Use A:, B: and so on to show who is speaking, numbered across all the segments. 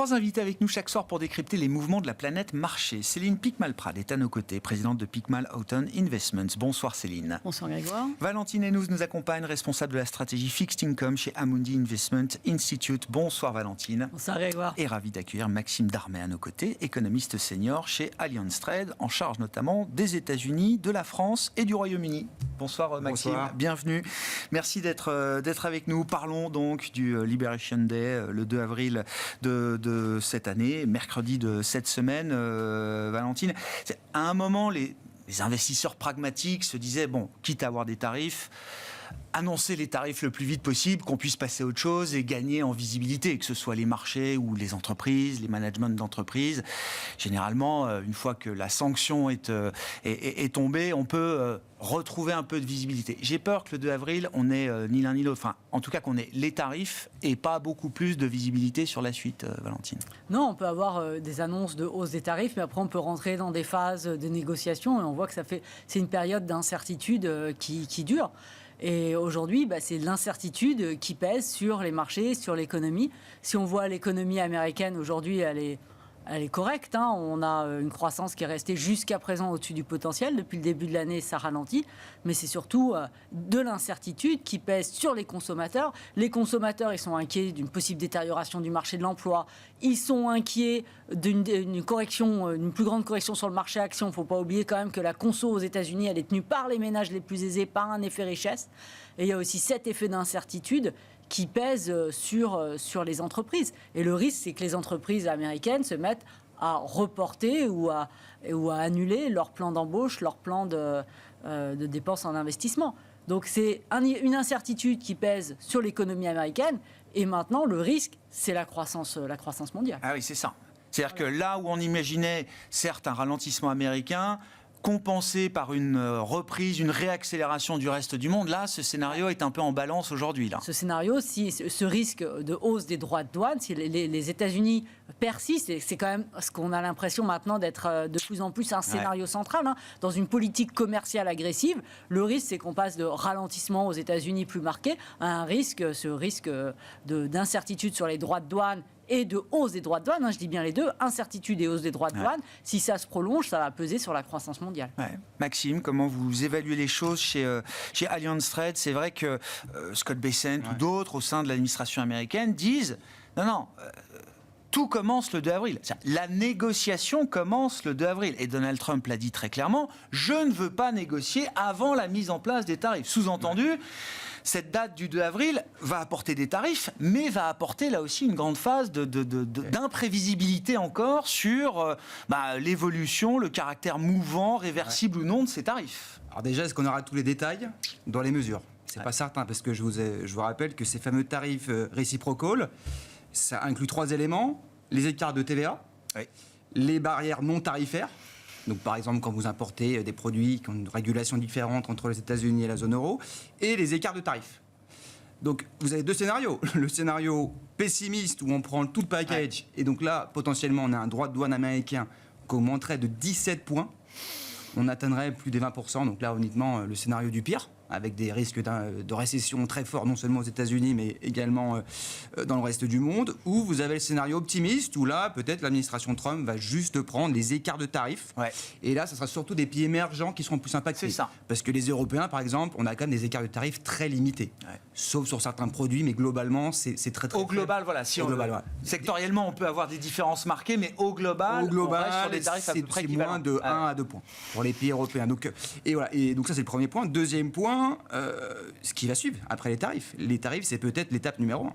A: Trois invités avec nous chaque soir pour décrypter les mouvements de la planète marché. Céline Picmal-Prade est à nos côtés, présidente de Picmal Houghton Investments. Bonsoir Céline.
B: Bonsoir Grégoire.
A: Valentine Hénouz nous accompagne, responsable de la stratégie Fixed Income chez Amundi Investment Institute. Bonsoir Valentine.
B: Bonsoir Grégoire.
A: Et ravi d'accueillir Maxime Darmet à nos côtés, économiste senior chez Allianz Trade, en charge notamment des États-Unis, de la France et du Royaume-Uni. Bonsoir Maxime,
C: bonsoir.
A: Bienvenue. Merci d'être avec nous. Parlons donc du Liberation Day, le 2 avril de cette année, mercredi de cette semaine. Valentine, à un moment, les investisseurs pragmatiques se disaient, bon, quitte à avoir des tarifs, annoncer les tarifs le plus vite possible, qu'on puisse passer à autre chose et gagner en visibilité, que ce soit les marchés ou les entreprises, les managements d'entreprises. Généralement, une fois que la sanction est tombée, on peut retrouver un peu de visibilité. J'ai peur que le 2 avril, on n'ait ni l'un ni l'autre. Enfin, en tout cas, qu'on ait les tarifs et pas beaucoup plus de visibilité sur la suite, Valentine.
B: Non, on peut avoir des annonces de hausse des tarifs, mais après on peut rentrer dans des phases de négociation et on voit que c'est une période d'incertitude qui dure. Et aujourd'hui, c'est l'incertitude qui pèse sur les marchés, sur l'économie. Si on voit l'économie américaine aujourd'hui, elle est correcte. On a une croissance qui est restée jusqu'à présent au-dessus du potentiel. Depuis le début de l'année, ça ralentit. Mais c'est surtout de l'incertitude qui pèse sur les consommateurs. Les consommateurs, ils sont inquiets d'une possible détérioration du marché de l'emploi. Ils sont inquiets d'une plus grande correction sur le marché action. Il ne faut pas oublier quand même que la conso aux États-Unis, elle est tenue par les ménages les plus aisés, par un effet richesse. Et il y a aussi cet effet d'incertitude qui pèse sur les entreprises. Et le risque, c'est que les entreprises américaines se mettent à reporter ou à annuler leur plan d'embauche, leur plan de dépenses en investissement. Donc c'est une incertitude qui pèse sur l'économie américaine. Et maintenant, le risque, c'est la croissance mondiale.
A: Ah oui, c'est ça. C'est-à-dire que là où on imaginait, certes, un ralentissement américain, compensé par une reprise, une réaccélération du reste du monde, là, ce scénario est un peu en balance aujourd'hui. Là.
B: Ce scénario, si ce risque de hausse des droits de douane, si les États-Unis persistent, et c'est quand même ce qu'on a l'impression maintenant d'être de plus en plus un scénario central, dans une politique commerciale agressive, le risque, c'est qu'on passe de ralentissement aux États-Unis plus marqué à ce risque d'incertitude sur les droits de douane et de hausse des droits de douane, je dis bien les deux, incertitude et hausse des droits de douane. Si ça se prolonge, ça va peser sur la croissance mondiale.
A: Maxime, comment vous évaluez les choses chez Allianz Trade? C'est vrai que Scott Bessent ou d'autres au sein de l'administration américaine disent non, tout commence le 2 avril. La négociation commence le 2 avril. Et Donald Trump l'a dit très clairement, je ne veux pas négocier avant la mise en place des tarifs. Sous-entendu, cette date du 2 avril va apporter des tarifs, mais va apporter là aussi une grande phase d'imprévisibilité encore sur l'évolution, le caractère mouvant, réversible ou non de ces tarifs.
C: Alors déjà, est-ce qu'on aura tous les détails dans les mesures? C'est pas certain, parce que je vous rappelle que ces fameux tarifs reciprocal, ça inclut 3 éléments: les écarts de TVA, les barrières non tarifaires. Donc, par exemple, quand vous importez des produits qui ont une régulation différente entre les États-Unis et la zone euro, et les écarts de tarifs. Donc, vous avez 2 scénarios. Le scénario pessimiste, où on prend tout le package, et donc là, potentiellement, on a un droit de douane américain qui augmenterait de 17 points. On atteindrait plus des 20%. Donc là, honnêtement, le scénario du pire, avec des risques de récession très forts, non seulement aux États-Unis, mais également dans le reste du monde, ou vous avez le scénario optimiste, où là, peut-être l'administration Trump va juste prendre les écarts de tarifs. Et là, ça sera surtout des pays émergents qui seront plus impactés.
A: C'est ça.
C: Parce que les Européens, par exemple, on a quand même des écarts de tarifs très limités. Sauf sur certains produits, mais globalement, c'est très, très
A: Au global, voilà. Sectoriellement, on peut avoir des différences marquées, mais au global, on reste sur des tarifs à peu près équivalents.
C: C'est moins de 1 à 2 points pour les pays européens. Donc, et donc ça, c'est le premier point. Deuxième point, ce qui va suivre après les tarifs. Les tarifs, c'est peut-être l'étape numéro 1.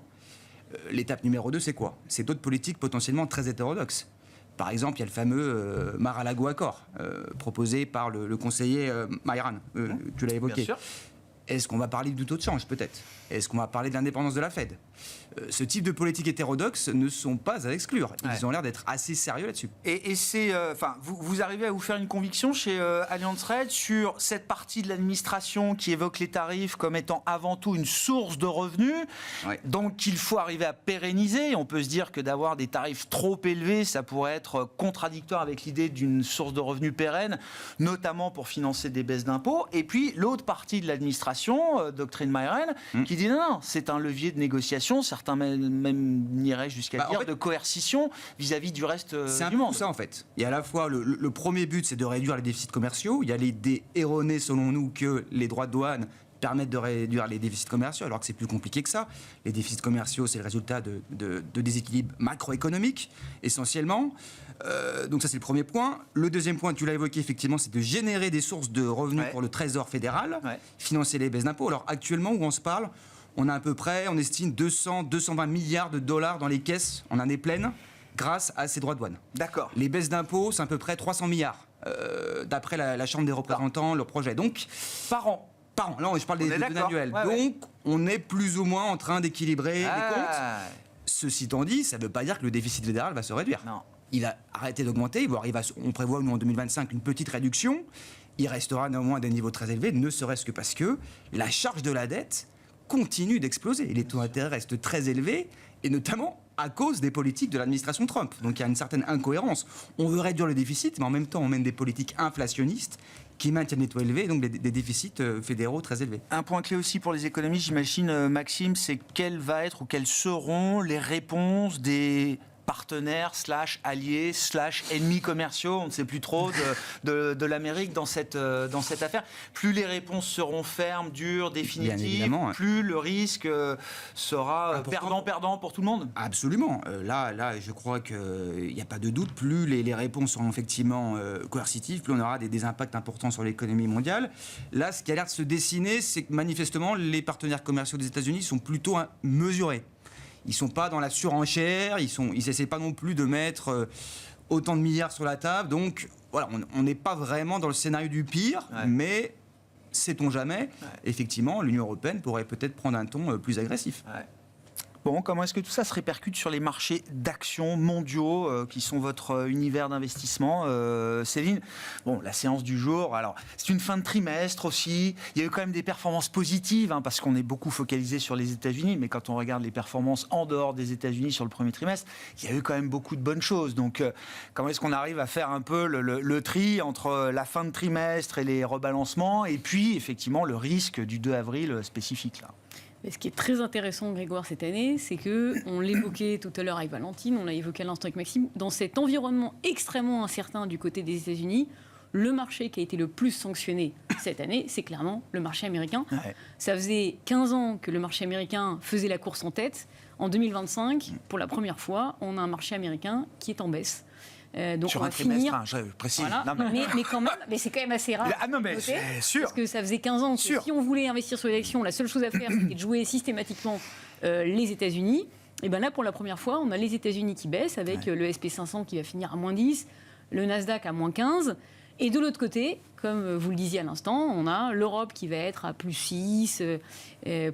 C: L'étape numéro 2, c'est quoi? C'est d'autres politiques potentiellement très hétérodoxes. Par exemple, il y a le fameux Mar-a-Lago Accord, proposé par le conseiller Mayran, tu l'as évoqué.
A: Bien sûr.
C: Est-ce qu'on va parler du taux de change, peut-être? Est-ce qu'on va parler de l'indépendance de la Fed? Ce type de politiques hétérodoxes ne sont pas à exclure. Ils ont l'air d'être assez sérieux là-dessus.
A: Et c'est, vous arrivez à vous faire une conviction chez Allianz Trade sur cette partie de l'administration qui évoque les tarifs comme étant avant tout une source de revenus, donc qu'il faut arriver à pérenniser. On peut se dire que d'avoir des tarifs trop élevés, ça pourrait être contradictoire avec l'idée d'une source de revenus pérenne, notamment pour financer des baisses d'impôts. Et puis l'autre partie de l'administration administration, doctrine Myren, qui dit non, c'est un levier de négociation, certains même iraient jusqu'à dire de coercition vis-à-vis du reste du monde.
C: C'est ça en fait. Il y a à la fois le premier but, c'est de réduire les déficits commerciaux. Il y a l'idée erronée selon nous que les droits de douane permettent de réduire les déficits commerciaux, alors que c'est plus compliqué que ça. Les déficits commerciaux, c'est le résultat de déséquilibres macroéconomiques, essentiellement. Donc ça, c'est le premier point. Le deuxième point, tu l'as évoqué, effectivement, c'est de générer des sources de revenus pour le Trésor fédéral, financer les baisses d'impôts. Alors actuellement, où on se parle, on a à peu près, on estime 220 milliards de dollars dans les caisses en année pleine, grâce à ces droits de douane.
A: D'accord.
C: Les baisses d'impôts, c'est à peu près 300 milliards, d'après la Chambre des représentants, leur projet. Donc,
A: par an.
C: Là, je parle des données annuelles. Donc, on est plus ou moins en train d'équilibrer les comptes. Ceci étant dit, ça ne veut pas dire que le déficit fédéral va se réduire.
A: Non.
C: Il va arrêter d'augmenter. On prévoit, nous, en 2025, une petite réduction. Il restera néanmoins à des niveaux très élevés, ne serait-ce que parce que la charge de la dette continue d'exploser. Et les taux d'intérêt restent très élevés, et notamment à cause des politiques de l'administration Trump. Donc, il y a une certaine incohérence. On veut réduire le déficit, mais en même temps, on mène des politiques inflationnistes qui maintiennent les taux élevés, donc des déficits fédéraux très élevés.
A: Un point clé aussi pour les économistes, j'imagine, Maxime, c'est quelles seront les réponses des partenaires / alliés / ennemis commerciaux, on ne sait plus trop, de l'Amérique dans cette affaire. Plus les réponses seront fermes, dures, définitives, plus le risque sera perdant-perdant pour tout le monde.
C: Absolument. Là, je crois qu'il n'y a pas de doute. Plus les réponses seront effectivement coercitives, plus on aura des impacts importants sur l'économie mondiale. Là, ce qui a l'air de se dessiner, c'est que manifestement, les partenaires commerciaux des États-Unis sont plutôt mesurés. Ils ne sont pas dans la surenchère, ils n'essaient pas non plus de mettre autant de milliards sur la table. Donc, voilà, on n'est pas vraiment dans le scénario du pire, mais sait-on jamais, effectivement, l'Union européenne pourrait peut-être prendre un ton plus agressif.
A: Bon, comment est-ce que tout ça se répercute sur les marchés d'actions mondiaux qui sont votre univers d'investissement, Céline? Bon, la séance du jour, alors c'est une fin de trimestre aussi. Il y a eu quand même des performances positives, parce qu'on est beaucoup focalisé sur les États-Unis, mais quand on regarde les performances en dehors des États-Unis sur le premier trimestre, il y a eu quand même beaucoup de bonnes choses. Donc, comment est-ce qu'on arrive à faire un peu le tri entre la fin de trimestre et les rebalancements, et puis effectivement le risque du 2 avril spécifique là?
D: Mais ce qui est très intéressant, Grégoire, cette année, c'est qu'on l'évoquait tout à l'heure avec Valentine, on l'a évoqué à l'instant avec Maxime, dans cet environnement extrêmement incertain du côté des États-Unis, le marché qui a été le plus sanctionné cette année, c'est clairement le marché américain. Ça faisait 15 ans que le marché américain faisait la course en tête. En 2025, pour la première fois, on a un marché américain qui est en baisse. Donc
A: sur
D: on va
A: un trimestre,
D: finir.
A: je précise.
D: Voilà.
A: Non,
D: mais quand même, c'est quand même assez rare.
A: Mais c'est sûr.
D: Parce que ça faisait 15 ans que si on voulait investir sur l'élection, la seule chose à faire, c'était de jouer systématiquement les États-Unis. Et bien là, pour la première fois, on a les États-Unis qui baissent, avec le SP500 qui va finir à moins 10, le Nasdaq à moins 15. Et de l'autre côté, comme vous le disiez à l'instant, on a l'Europe qui va être à plus 6,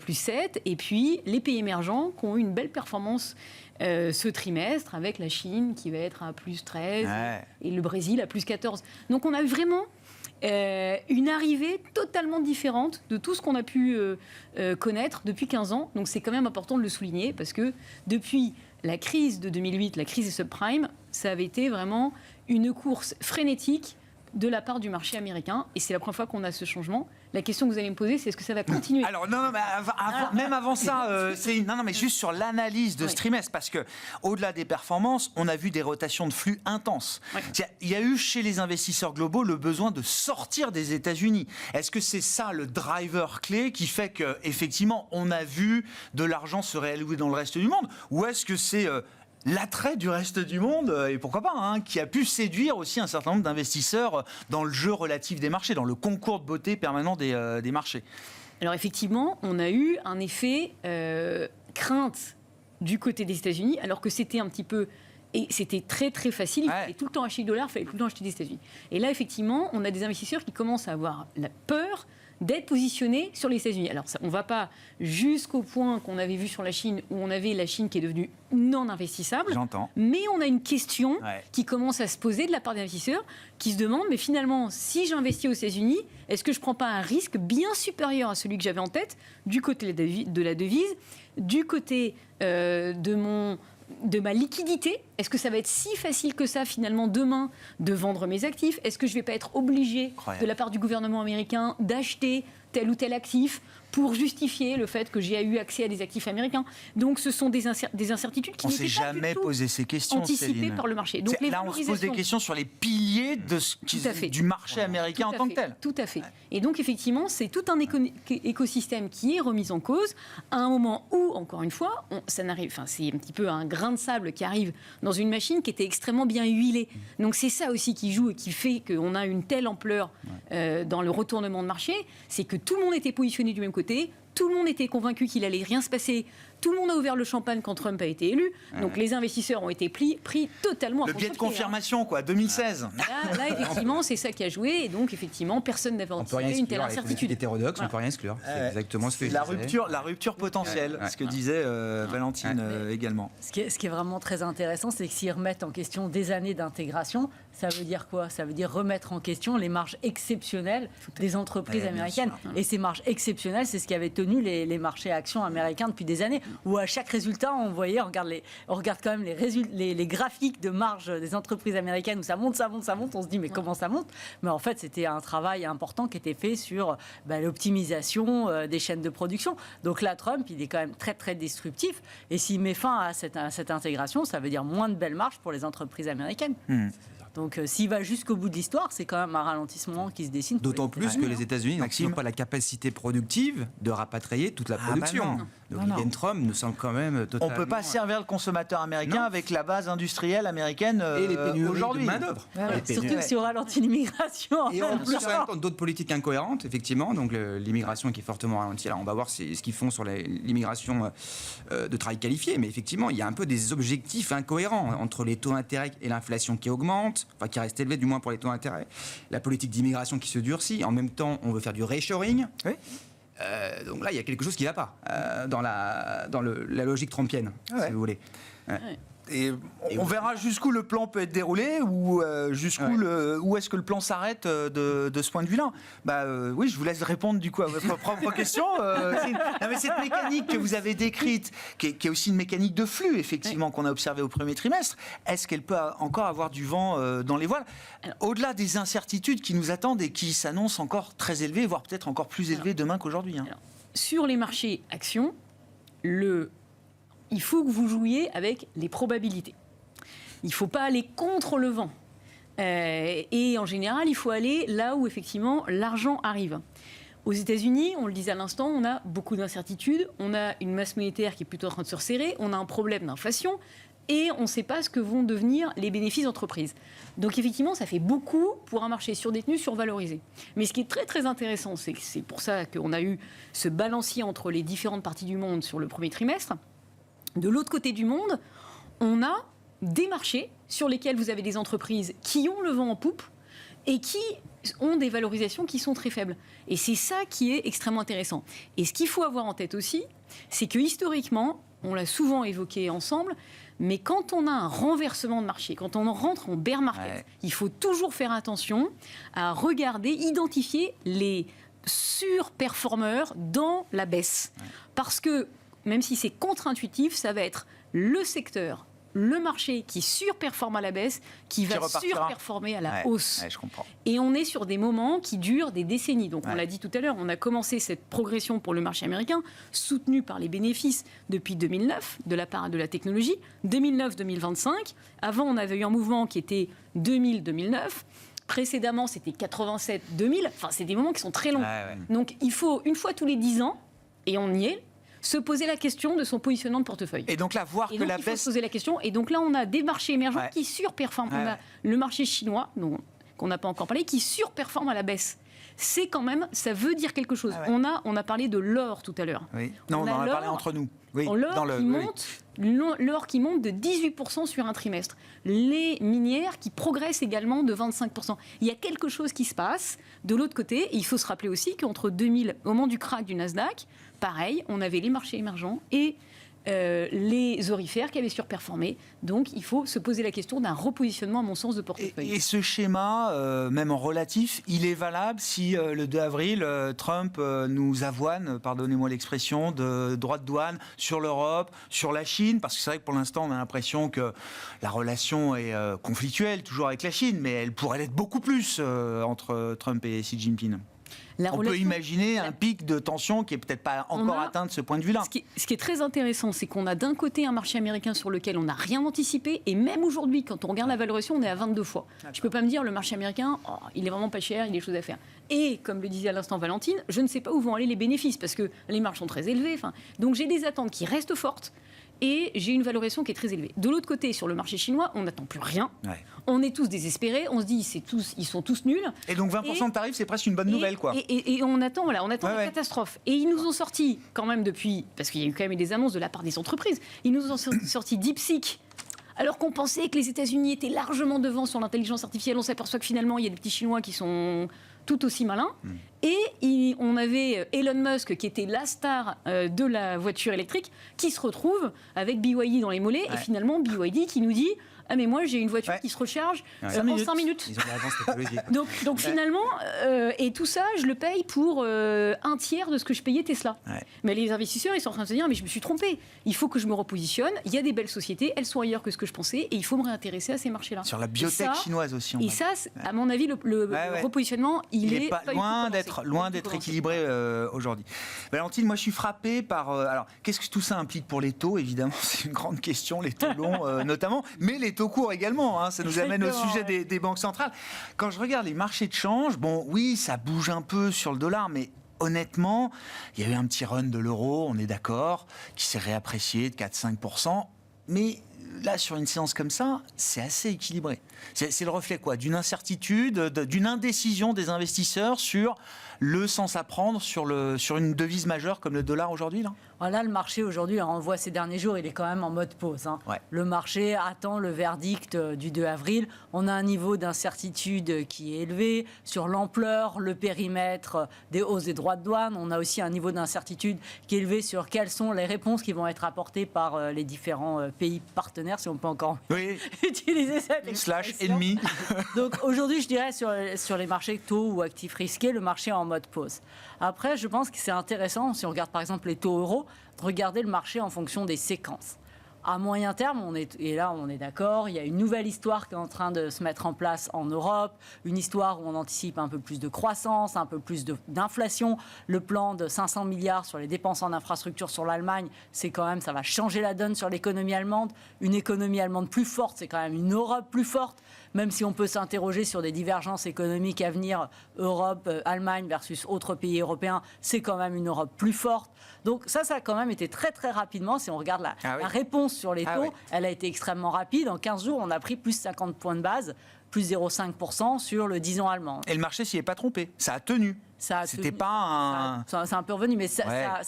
D: plus 7, et puis les pays émergents qui ont eu une belle performance ce trimestre, avec la Chine qui va être à plus 13 et le Brésil à plus 14. Donc on a vraiment une arrivée totalement différente de tout ce qu'on a pu connaître depuis 15 ans. Donc c'est quand même important de le souligner, parce que depuis la crise de 2008, la crise des subprimes, ça avait été vraiment une course frénétique de la part du marché américain, et c'est la première fois qu'on a ce changement. La question que vous allez me poser, c'est est-ce que ça va continuer?
A: Alors non, mais même avant ça, mais juste sur l'analyse de ce trimestre, parce que au-delà des performances, on a vu des rotations de flux intenses. Il y a eu chez les investisseurs globaux le besoin de sortir des États-Unis. Est-ce que c'est ça le driver clé qui fait que effectivement on a vu de l'argent se réallouer dans le reste du monde, ou est-ce que c'est l'attrait du reste du monde, et pourquoi pas, qui a pu séduire aussi un certain nombre d'investisseurs dans le jeu relatif des marchés, dans le concours de beauté permanent des marchés?
D: Alors effectivement, on a eu un effet crainte du côté des États-Unis, alors que c'était un petit peu... Et c'était très très facile, il fallait tout le temps acheter du dollar, il fallait tout le temps acheter des États-Unis. Et là, effectivement, on a des investisseurs qui commencent à avoir la peur d'être positionnés sur les États-Unis. Alors, ça, on ne va pas jusqu'au point qu'on avait vu sur la Chine, où on avait la Chine qui est devenue non investissable.
A: J'entends.
D: Mais on a une question qui commence à se poser de la part des investisseurs, qui se demandent, mais finalement, si j'investis aux États-Unis, est-ce que je ne prends pas un risque bien supérieur à celui que j'avais en tête, du côté de la devise, du côté de ma liquidité, Est-ce que ça va être si facile que ça, finalement, demain, de vendre mes actifs? Est-ce que je ne vais pas être obligé, de la part du gouvernement américain, d'acheter tel ou tel actif pour justifier le fait que j'ai eu accès à des actifs américains? Donc, ce sont des incertitudes qui n'étaient pas
A: jamais
D: du tout
A: posé ces questions,
D: anticipées
A: Céline.
D: par le marché. Donc,
A: là, on se pose des questions sur les piliers du marché américain en tant que tel.
D: Tout à fait. Et donc, effectivement, c'est tout un écosystème qui est remis en cause à un moment où, encore une fois, c'est un petit peu un grain de sable qui arrive dans une machine qui était extrêmement bien huilée. Donc, c'est ça aussi qui joue et qui fait qu'on a une telle ampleur dans le retournement de marché. C'est que tout le monde était positionné du même côté, tout le monde était convaincu qu'il allait rien se passer, tout le monde a ouvert le champagne quand Trump a été élu, donc les investisseurs ont été pris totalement à
A: le biais de confirmation, 2016.
D: Là, effectivement, c'est ça qui a joué, et donc, effectivement, personne n'avait anticipé une telle incertitude.
C: Hétérodoxe, on ne peut rien exclure. C'est exactement ce que
A: la rupture potentielle, ce que disait Valentine également.
B: Ce qui est vraiment très intéressant, c'est que s'ils remettent en question des années d'intégration, ça veut dire quoi? Ça veut dire remettre en question les marges exceptionnelles des entreprises américaines. Et ces marges exceptionnelles, c'est ce qui avait tenu les marchés actions américains depuis des années, où à chaque résultat, on regarde quand même les graphiques de marge des entreprises américaines, où ça monte, on se dit mais comment ça monte? Mais en fait, c'était un travail important qui était fait sur l'optimisation des chaînes de production. Donc là, Trump, il est quand même très très destructif, et s'il met fin à cette intégration, ça veut dire moins de belles marges pour les entreprises américaines. Donc s'il va jusqu'au bout de l'histoire, c'est quand même un ralentissement qui se dessine.
C: D'autant plus que les États-Unis n'ont pas la capacité productive de rapatrier toute la production. Donc Liliane Trump nous semble quand même totalement...
A: On ne peut pas servir le consommateur américain avec la base industrielle américaine
C: et les pénuries
A: aujourd'hui.
C: de main-d'œuvre.
B: Surtout que si on ralentit l'immigration.
C: Et en plus, en même temps, d'autres politiques incohérentes, effectivement. Donc l'immigration qui est fortement ralentie. Alors on va voir ce qu'ils font sur l'immigration de travail qualifié. Mais effectivement, il y a un peu des objectifs incohérents entre les taux d'intérêt et l'inflation qui augmente, enfin qui reste élevée du moins pour les taux d'intérêt. La politique d'immigration qui se durcit. En même temps, on veut faire du reshoring. Oui. Donc là, il y a quelque chose qui ne va pas dans la logique trumpienne, si vous voulez.
A: Et on verra jusqu'où le plan peut être déroulé ou où est-ce que le plan s'arrête de ce point de vue-là. Oui, je vous laisse répondre du coup à votre propre question. Mais cette mécanique que vous avez décrite, qui est aussi une mécanique de flux, effectivement, qu'on a observé au premier trimestre, est-ce qu'elle peut encore avoir du vent dans les voiles, au-delà des incertitudes qui nous attendent et qui s'annoncent encore très élevées, voire peut-être encore plus élevées demain qu'aujourd'hui.
D: Sur les marchés actions, il faut que vous jouiez avec les probabilités. Il ne faut pas aller contre le vent. Et en général, il faut aller là où, effectivement, l'argent arrive. Aux États-Unis, on le disait à l'instant, on a beaucoup d'incertitudes, on a une masse monétaire qui est plutôt en train de se resserrer, on a un problème d'inflation, et on ne sait pas ce que vont devenir les bénéfices d'entreprise. Donc effectivement, ça fait beaucoup pour un marché surdétenu, survalorisé. Mais ce qui est très très intéressant, c'est que c'est pour ça qu'on a eu ce balancier entre les différentes parties du monde sur le premier trimestre. De l'autre côté du monde, on a des marchés sur lesquels vous avez des entreprises qui ont le vent en poupe et qui ont des valorisations qui sont très faibles. Et c'est ça qui est extrêmement intéressant. Et ce qu'il faut avoir en tête aussi, c'est que historiquement, on l'a souvent évoqué ensemble, mais quand on a un renversement de marché, quand on rentre en bear market, il faut toujours faire attention à regarder, identifier les surperformeurs dans la baisse. Parce que même si c'est contre-intuitif, ça va être le secteur, le marché qui surperforme à la baisse, qui va surperformer à la hausse.
A: Je comprends.
D: Et on est sur des moments qui durent des décennies. Donc on l'a dit tout à l'heure, on a commencé cette progression pour le marché américain, soutenue par les bénéfices depuis 2009, de la part de la technologie, 2009-2025. Avant, on avait eu un mouvement qui était 2000-2009. Précédemment, c'était 87-2000. Enfin, c'est des moments qui sont très longs. Donc il faut, une fois tous les 10 ans, et on y est, se poser la question de son positionnement de portefeuille.
A: Et donc là, voir que la baisse...
D: Il faut se poser la question. Et donc là, on a des marchés émergents qui surperforment. On a le marché chinois, qu'on n'a pas encore parlé, qui surperforme à la baisse. C'est quand même, ça veut dire quelque chose. On a parlé de l'or tout à l'heure.
A: Oui. Non, on en a parlé entre nous. Oui,
D: l'or qui monte de 18% sur un trimestre. Les minières qui progressent également de 25%. Il y a quelque chose qui se passe. De l'autre côté, et il faut se rappeler aussi qu'entre 2000, au moment du crack du Nasdaq, pareil, on avait les marchés émergents et les aurifères qui avaient surperformé. Donc, il faut se poser la question d'un repositionnement, à mon sens, de portefeuille.
A: Et ce schéma, même en relatif, il est valable si le 2 avril, Trump nous avoine, pardonnez-moi l'expression, de droits de douane sur l'Europe, sur la Chine, parce que c'est vrai que pour l'instant, on a l'impression que la relation est conflictuelle, toujours avec la Chine, mais elle pourrait l'être beaucoup plus entre Trump et Xi Jinping. On peut imaginer un pic de tension qui n'est peut-être pas encore atteint de ce point de vue-là.
D: Ce qui est très intéressant, c'est qu'on a d'un côté un marché américain sur lequel on n'a rien anticipé, et même aujourd'hui, quand on regarde la valorisation, on est à 22 fois. D'accord. Je ne peux pas me dire, le marché américain, il est vraiment pas cher, il y a des choses à faire. Et, comme le disait à l'instant Valentine, je ne sais pas où vont aller les bénéfices, parce que les marges sont très élevées. Donc j'ai des attentes qui restent fortes. Et j'ai une valorisation qui est très élevée. De l'autre côté, sur le marché chinois, on n'attend plus rien. Ouais. On est tous désespérés. On se dit, ils sont tous nuls.
A: Et donc 20% de tarif, c'est presque une bonne nouvelle, quoi.
D: Et on attend la catastrophe. Et ils nous ont sorti, quand même depuis, parce qu'il y a eu quand même des annonces de la part des entreprises, ils nous ont sorti DeepSeek. Alors qu'on pensait que les États-Unis étaient largement devant sur l'intelligence artificielle, on s'aperçoit que finalement, il y a des petits Chinois qui sont tout aussi malins. Et on avait Elon Musk, qui était la star de la voiture électrique, qui se retrouve avec BYD dans les mollets. Ouais. Et finalement, BYD qui nous dit... Ah mais moi j'ai une voiture qui se recharge en 5 minutes.
C: Ils ont de l'avance technologique.
D: donc finalement, et tout ça, je le paye pour un tiers de ce que je payais Tesla. Ouais. Mais les investisseurs, ils sont en train de se dire, mais je me suis trompé. Il faut que je me repositionne. Il y a des belles sociétés, elles sont ailleurs que ce que je pensais, et il faut me réintéresser à ces marchés-là.
A: Sur la biotech chinoise aussi.
D: Et ça, à mon avis, le repositionnement, il est
A: pas loin d'être équilibré aujourd'hui. Valentine, moi je suis frappé par... alors, qu'est-ce que tout ça implique pour les taux ? Évidemment, c'est une grande question, les taux longs notamment, mais les taux courts également, hein, ça nous amène au sujet des banques centrales. Quand je regarde les marchés de change, bon, oui, ça bouge un peu sur le dollar, mais honnêtement, il y a eu un petit run de l'euro, on est d'accord, qui s'est réapprécié de 4-5%, mais là, sur une séance comme ça, c'est assez équilibré. C'est le reflet quoi ? D'une incertitude, d'une indécision des investisseurs sur le sens à prendre sur une devise majeure comme le dollar aujourd'hui, là ?
B: Là, le marché aujourd'hui, on voit ces derniers jours, il est quand même en mode pause. Hein. Ouais. Le marché attend le verdict du 2 avril. On a un niveau d'incertitude qui est élevé sur l'ampleur, le périmètre des hausses des droits de douane. On a aussi un niveau d'incertitude qui est élevé sur quelles sont les réponses qui vont être apportées par les différents pays partenaires, si on peut encore utiliser cette expression.
A: /ennemi.
B: Donc aujourd'hui, je dirais sur les marchés taux ou actifs risqués, le marché est en mode pause. Après, je pense que c'est intéressant, si on regarde par exemple les taux euros, de regarder le marché en fonction des séquences. À moyen terme, on est d'accord, il y a une nouvelle histoire qui est en train de se mettre en place en Europe, une histoire où on anticipe un peu plus de croissance, un peu plus d'inflation. Le plan de 500 milliards sur les dépenses en infrastructure sur l'Allemagne, c'est quand même, ça va changer la donne sur l'économie allemande. Une économie allemande plus forte, c'est quand même une Europe plus forte, même si on peut s'interroger sur des divergences économiques à venir, Europe, Allemagne versus autres pays européens, c'est quand même une Europe plus forte. Donc ça a quand même été très très rapidement, si on regarde la réponse sur les taux, elle a été extrêmement rapide. En 15 jours, on a pris plus 50 points de base, plus 0,5% sur le 10 ans allemand.
A: Et le marché s'y est pas trompé, ça a tenu. C'était pas un...
B: C'est un peu revenu, mais ça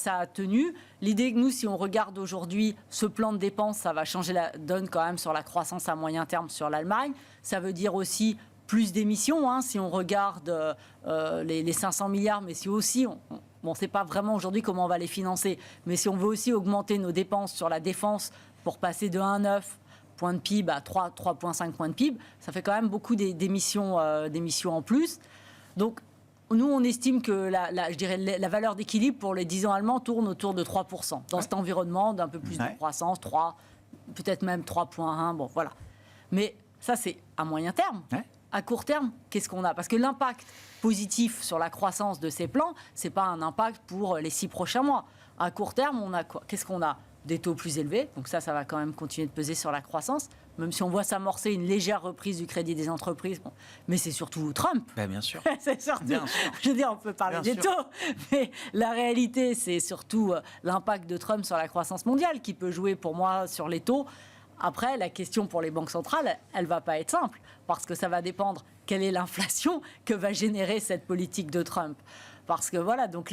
B: a tenu. L'idée que nous, si on regarde aujourd'hui ce plan de dépenses, ça va changer la donne quand même sur la croissance à moyen terme sur l'Allemagne. Ça veut dire aussi plus d'émissions, hein, si on regarde les 500 milliards, mais si aussi... on ne sait pas vraiment aujourd'hui comment on va les financer, mais si on veut aussi augmenter nos dépenses sur la défense pour passer de 1,9 points de PIB à 3,5 points de PIB, ça fait quand même beaucoup d'émissions en plus. Donc, nous, on estime que la valeur d'équilibre pour les 10 ans allemands tourne autour de 3%. Dans cet environnement d'un peu plus de croissance, 3, peut-être même 3,1, bon, voilà. Mais ça, c'est à moyen terme. Ouais. À court terme, qu'est-ce qu'on a ? Parce que l'impact positif sur la croissance de ces plans, ce n'est pas un impact pour les 6 prochains mois. À court terme, on a quoi ? Qu'est-ce qu'on a ? Des taux plus élevés, donc ça va quand même continuer de peser sur la croissance, même si on voit s'amorcer une légère reprise du crédit des entreprises. Bon, mais c'est surtout Trump.
A: Bien sûr.
B: C'est surtout, bien sûr. Je veux dire, on peut parler des taux, mais la réalité, c'est surtout l'impact de Trump sur la croissance mondiale qui peut jouer pour moi sur les taux. Après, la question pour les banques centrales, elle ne va pas être simple, parce que ça va dépendre quelle est l'inflation que va générer cette politique de Trump. Parce que voilà, donc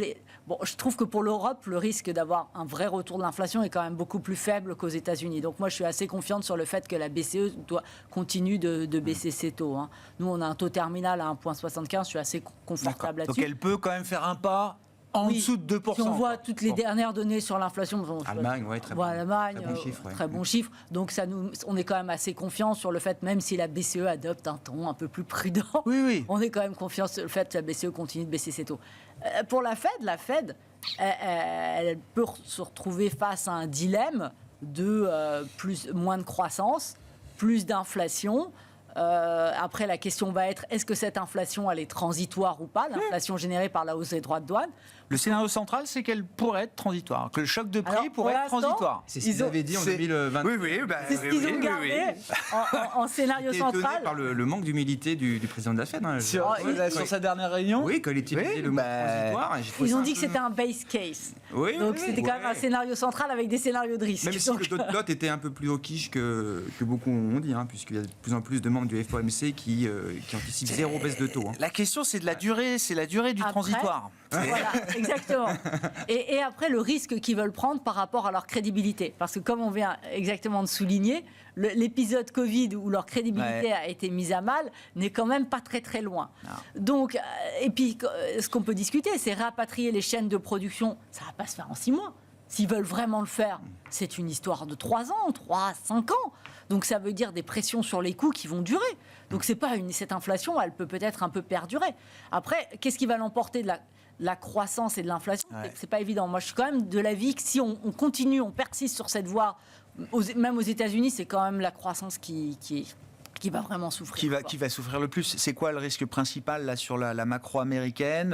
B: je trouve que pour l'Europe, le risque d'avoir un vrai retour de l'inflation est quand même beaucoup plus faible qu'aux États-Unis. Donc moi, je suis assez confiante sur le fait que la BCE continue de baisser ses taux. Hein. Nous, on a un taux terminal à 1,75, je suis assez confortable là-dessus.
A: Donc elle peut quand même faire un pas en dessous de 2%.
B: Si on voit toutes les dernières données sur l'inflation,
C: Allemagne, très
B: bon chiffre. Donc on est quand même assez confiant sur le fait, même si la BCE adopte un ton un peu plus prudent, on est quand même confiant sur le fait que la BCE continue de baisser ses taux. Pour la Fed, elle peut se retrouver face à un dilemme de moins de croissance, plus d'inflation. Après, la question va être, est-ce que cette inflation, elle est transitoire ou pas, l'inflation générée par la hausse des droits de douane?
A: Le scénario central, c'est qu'elle pourrait être transitoire, que le choc de prix pourrait être transitoire.
C: C'est ce qu'ils avaient dit en 2020.
B: C'est ce qu'ils ont gardé en scénario central.
C: Par le manque d'humilité du président de la Fed.
A: Sur sa dernière réunion.
C: Oui, quand il utilisait le mot transitoire.
B: Ils ont dit que c'était un base case. Donc c'était quand même un scénario central avec des scénarios de risque.
C: Même si le taux de plot était un peu plus au quiche que beaucoup ont dit, puisqu'il y a de plus en plus de membres du FOMC qui anticipent zéro baisse de taux.
A: La question, c'est de la durée, du transitoire.
B: Voilà, exactement. Et après, le risque qu'ils veulent prendre par rapport à leur crédibilité. Parce que comme on vient exactement de souligner, l'épisode Covid où leur crédibilité a été mise à mal n'est quand même pas très très loin. Non. Donc, et puis, ce qu'on peut discuter, c'est rapatrier les chaînes de production. Ça ne va pas se faire en 6 mois. S'ils veulent vraiment le faire, c'est une histoire de 3 ans, 5 ans. Donc ça veut dire des pressions sur les coûts qui vont durer. Donc cette inflation, elle peut peut-être un peu perdurer. Après, qu'est-ce qui va l'emporter de la croissance et de l'inflation? C'est pas évident. Moi, je suis quand même de l'avis que si on continue, on persiste sur cette voie, même aux États-Unis, c'est quand même la croissance qui va vraiment souffrir.
A: Qui va souffrir le plus. C'est quoi le risque principal là, sur la macro américaine?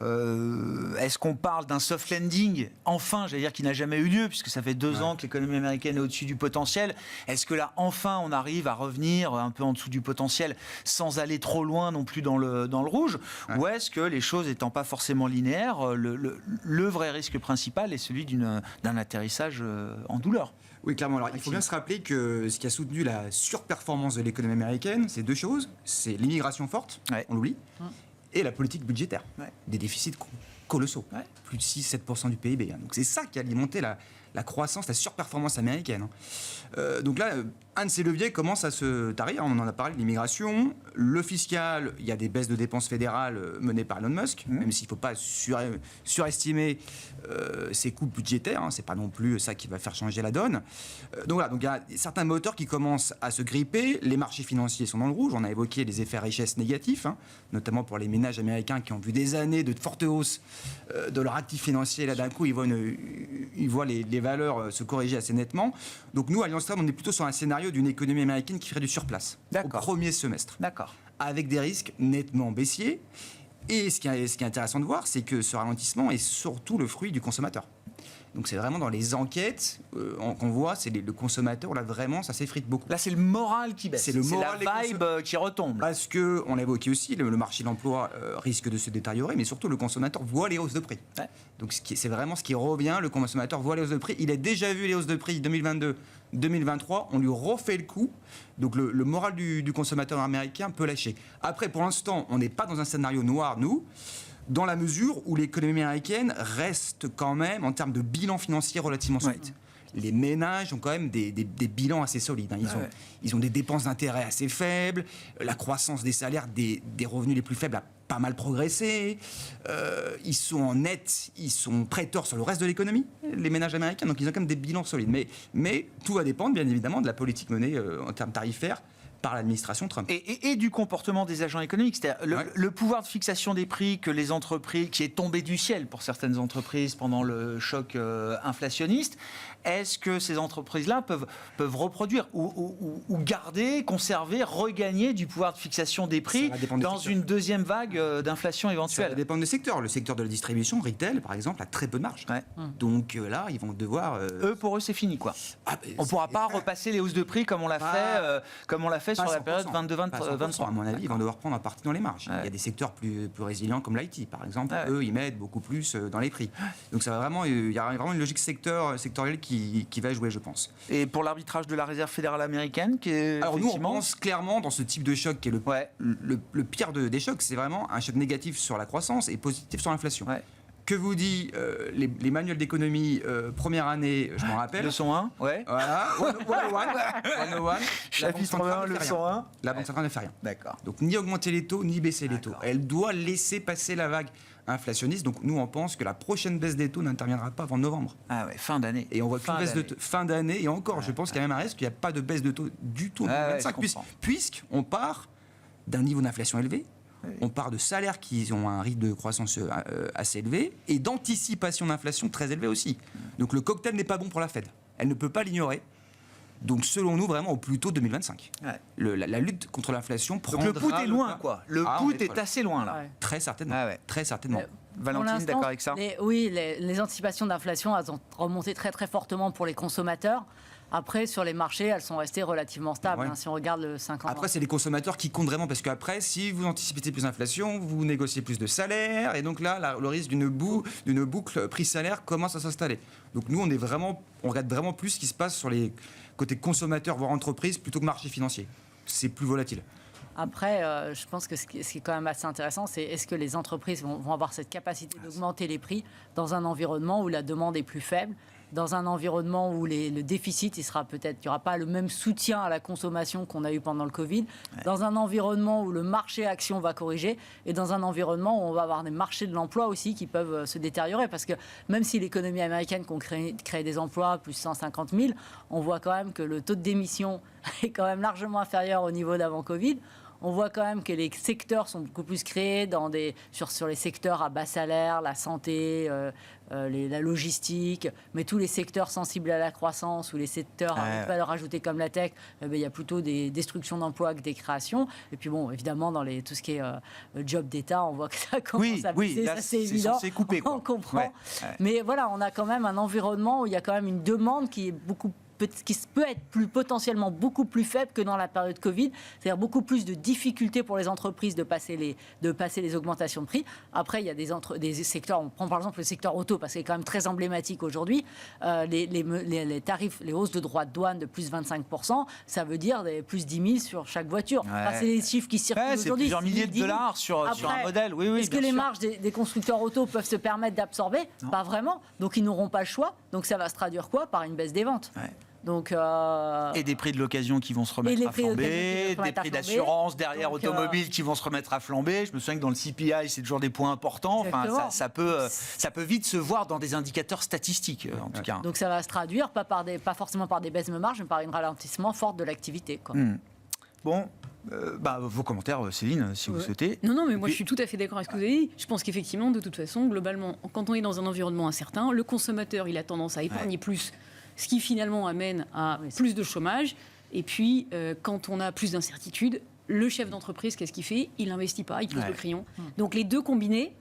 A: Est-ce qu'on parle d'un soft landing, enfin, j'allais dire, qui n'a jamais eu lieu, puisque ça fait 2 ans que l'économie américaine est au-dessus du potentiel? Est-ce que là, enfin, on arrive à revenir un peu en dessous du potentiel sans aller trop loin non plus dans le rouge? Ou est-ce que les choses n'étant pas forcément linéaires, le vrai risque principal est celui d'un atterrissage en douleur?
C: Oui, clairement. Alors, il faut bien se rappeler que ce qui a soutenu la surperformance de l'économie américaine, c'est 2 choses. C'est l'immigration forte, on l'oublie, et la politique budgétaire. Des déficits colossaux, plus de 6-7% du PIB. Donc c'est ça qui a alimenté la croissance, la surperformance américaine. Donc là, un de ces leviers commence à se tarir. On en a parlé, l'immigration. Le fiscal, il y a des baisses de dépenses fédérales menées par Elon Musk, même s'il ne faut pas surestimer ses coûts budgétaires. C'est pas non plus ça qui va faire changer la donne. Donc voilà, donc il y a certains moteurs qui commencent à se gripper. Les marchés financiers sont dans le rouge. On a évoqué les effets richesse négatifs, notamment pour les ménages américains qui ont vu des années de forte hausse de leur actif financier. Là, d'un coup, ils voient les valeurs se corriger assez nettement. Donc nous, à Allianz Trade, on est plutôt sur un scénario d'une économie américaine qui ferait du surplace au premier semestre. Avec des risques nettement baissiers. Et ce qui est intéressant de voir, c'est que ce ralentissement est surtout le fruit du consommateur. Donc c'est vraiment dans les enquêtes qu'on voit, c'est le consommateur, là vraiment, ça s'effrite beaucoup.
A: Là, c'est le moral qui baisse.
C: C'est
A: la vibe qui retombe.
C: Parce qu'on l'a évoqué aussi, le marché de l'emploi risque de se détériorer, mais surtout le consommateur voit les hausses de prix. Donc c'est vraiment ce qui revient, le consommateur voit les hausses de prix. Il a déjà vu les hausses de prix 2022, 2023, on lui refait le coup. Donc le moral du consommateur américain peut lâcher. Après, pour l'instant, on n'est pas dans un scénario noir, nous, dans la mesure où l'économie américaine reste quand même, en termes de bilan financier, relativement solide. Les ménages ont quand même des bilans assez solides. Ils ont des dépenses d'intérêt assez faibles, la croissance des salaires, des revenus les plus faibles a pas mal progressé, ils sont en net, ils sont prêteurs sur le reste de l'économie, les ménages américains, donc ils ont quand même des bilans solides. Mais tout va dépendre, bien évidemment, de la politique menée en termes tarifaires par l'administration Trump.
A: Et du comportement des agents économiques, c'est-à-dire le pouvoir de fixation des prix que les entreprises, qui est tombé du ciel pour certaines entreprises pendant le choc inflationniste. Est-ce que ces entreprises-là peuvent reproduire ou garder, conserver, regagner du pouvoir de fixation des prix dans une deuxième vague d'inflation éventuelle?
C: Ça dépend des secteurs. Le secteur de la distribution, retail, par exemple, a très peu de marge. Donc là, ils vont devoir...
A: Pour eux, c'est fini, quoi. On ne pourra pas repasser les hausses de prix comme on l'a fait sur la période 22-23.
C: À mon avis, ils vont devoir prendre en partie dans les marges. Il y a des secteurs plus résilients comme l'IT, par exemple. Eux, ils mettent beaucoup plus dans les prix. Donc ça va vraiment, il y a vraiment une logique sectorielle qui va jouer, je pense.
A: Et pour l'arbitrage de la Réserve fédérale américaine, qui est
C: alors nous, on pense clairement dans ce type de choc qui est le pire des chocs, c'est vraiment un choc négatif sur la croissance et positif sur l'inflation. Que vous dit les manuels d'économie première année, je m'en rappelle.
A: Leçon 1, ouais.
C: Voilà, 101.
A: Chapitre 1, leçon 1.
C: La Banque centrale ne fait rien.
A: D'accord.
C: Donc ni augmenter les taux, ni baisser les taux. Elle doit laisser passer la vague inflationniste. Donc nous, on pense que la prochaine baisse des taux n'interviendra pas avant novembre.
A: Ah ouais, fin d'année.
C: Et on voit qu'une baisse de fin d'année. Et encore, je pense qu'il y a même un risque qu'il n'y a pas de baisse de taux du tout en 2025, puisqu'on part d'un niveau d'inflation élevé. On part de salaires qui ont un rythme de croissance assez élevé et d'anticipation d'inflation très élevé aussi. Donc le cocktail n'est pas bon pour la Fed. Elle ne peut pas l'ignorer. Donc selon nous, vraiment au plus tôt 2025. Ouais. La lutte contre l'inflation prendra...
A: Donc le put est loin, quoi. Le put est assez loin, là.
C: Ouais. Très certainement. Très certainement.
A: Valentine, d'accord avec ça?
B: Les anticipations d'inflation, elles ont remonté très très fortement pour les consommateurs. Après, sur les marchés, elles sont restées relativement stables, si on regarde le 50 ans.
C: Après, c'est les consommateurs qui comptent vraiment, parce qu'après, si vous anticipez plus d'inflation, vous négociez plus de salaire, et donc là, le risque d'une boucle prix-salaire commence à s'installer. Donc nous, on regarde vraiment plus ce qui se passe sur les côtés consommateurs, voire entreprises, plutôt que marché financier. C'est plus volatile.
B: Après, je pense que ce qui est quand même assez intéressant, c'est est-ce que les entreprises vont avoir cette capacité d'augmenter les prix dans un environnement où la demande est plus faible, dans un environnement où le déficit, il n'y aura pas le même soutien à la consommation qu'on a eu pendant le Covid, dans un environnement où le marché action va corriger, et dans un environnement où on va avoir des marchés de l'emploi aussi qui peuvent se détériorer, parce que même si l'économie américaine crée des emplois, plus 150 000, on voit quand même que le taux de démission est quand même largement inférieur au niveau d'avant Covid. On voit quand même que les secteurs sont beaucoup plus créés sur les secteurs à bas salaire, la santé, la logistique, mais tous les secteurs sensibles à la croissance ou les secteurs à valeur ajoutée comme la tech, il y a plutôt des destructions d'emplois que des créations. Et puis bon, évidemment, dans tout ce qui est job d'État, on voit que ça commence à baisser, ça c'est évident,
A: coupé,
B: on comprend. Mais voilà, on a quand même un environnement où il y a quand même une demande qui est qui peut être potentiellement beaucoup plus faible que dans la période Covid, c'est-à-dire beaucoup plus de difficultés pour les entreprises de passer les augmentations de prix. Après, il y a des secteurs, on prend par exemple le secteur auto, parce qu'il est quand même très emblématique aujourd'hui, les tarifs, les hausses de droits de douane de plus 25%, ça veut dire plus 10 000 sur chaque voiture. Enfin, c'est les chiffres qui circulent aujourd'hui.
A: C'est plusieurs milliers de dollars sur un modèle. Oui,
B: est-ce que les marges des constructeurs auto peuvent se permettre d'absorber? Pas vraiment. Donc ils n'auront pas le choix. Donc ça va se traduire quoi? Par une baisse des ventes. Donc,
A: et des prix de l'occasion qui vont se remettre à flamber, des prix d'assurance derrière automobile qui vont se remettre à flamber. Je me souviens que dans le CPI, c'est toujours des points importants. Enfin, ça peut vite se voir dans des indicateurs statistiques, en tout cas.
B: Donc ça va se traduire, pas forcément par des baisses de marge, mais par un ralentissement fort de l'activité.
A: Bon, vos commentaires, Céline, si vous souhaitez.
D: Non, mais moi je suis tout à fait d'accord avec ce que vous avez dit. Je pense qu'effectivement, de toute façon, globalement, quand on est dans un environnement incertain, le consommateur, il a tendance à épargner plus, ce qui finalement amène à plus de chômage. Et puis, quand on a plus d'incertitudes, le chef d'entreprise, qu'est-ce qu'il fait? Il n'investit pas, il pose le crayon. Donc les deux combinés,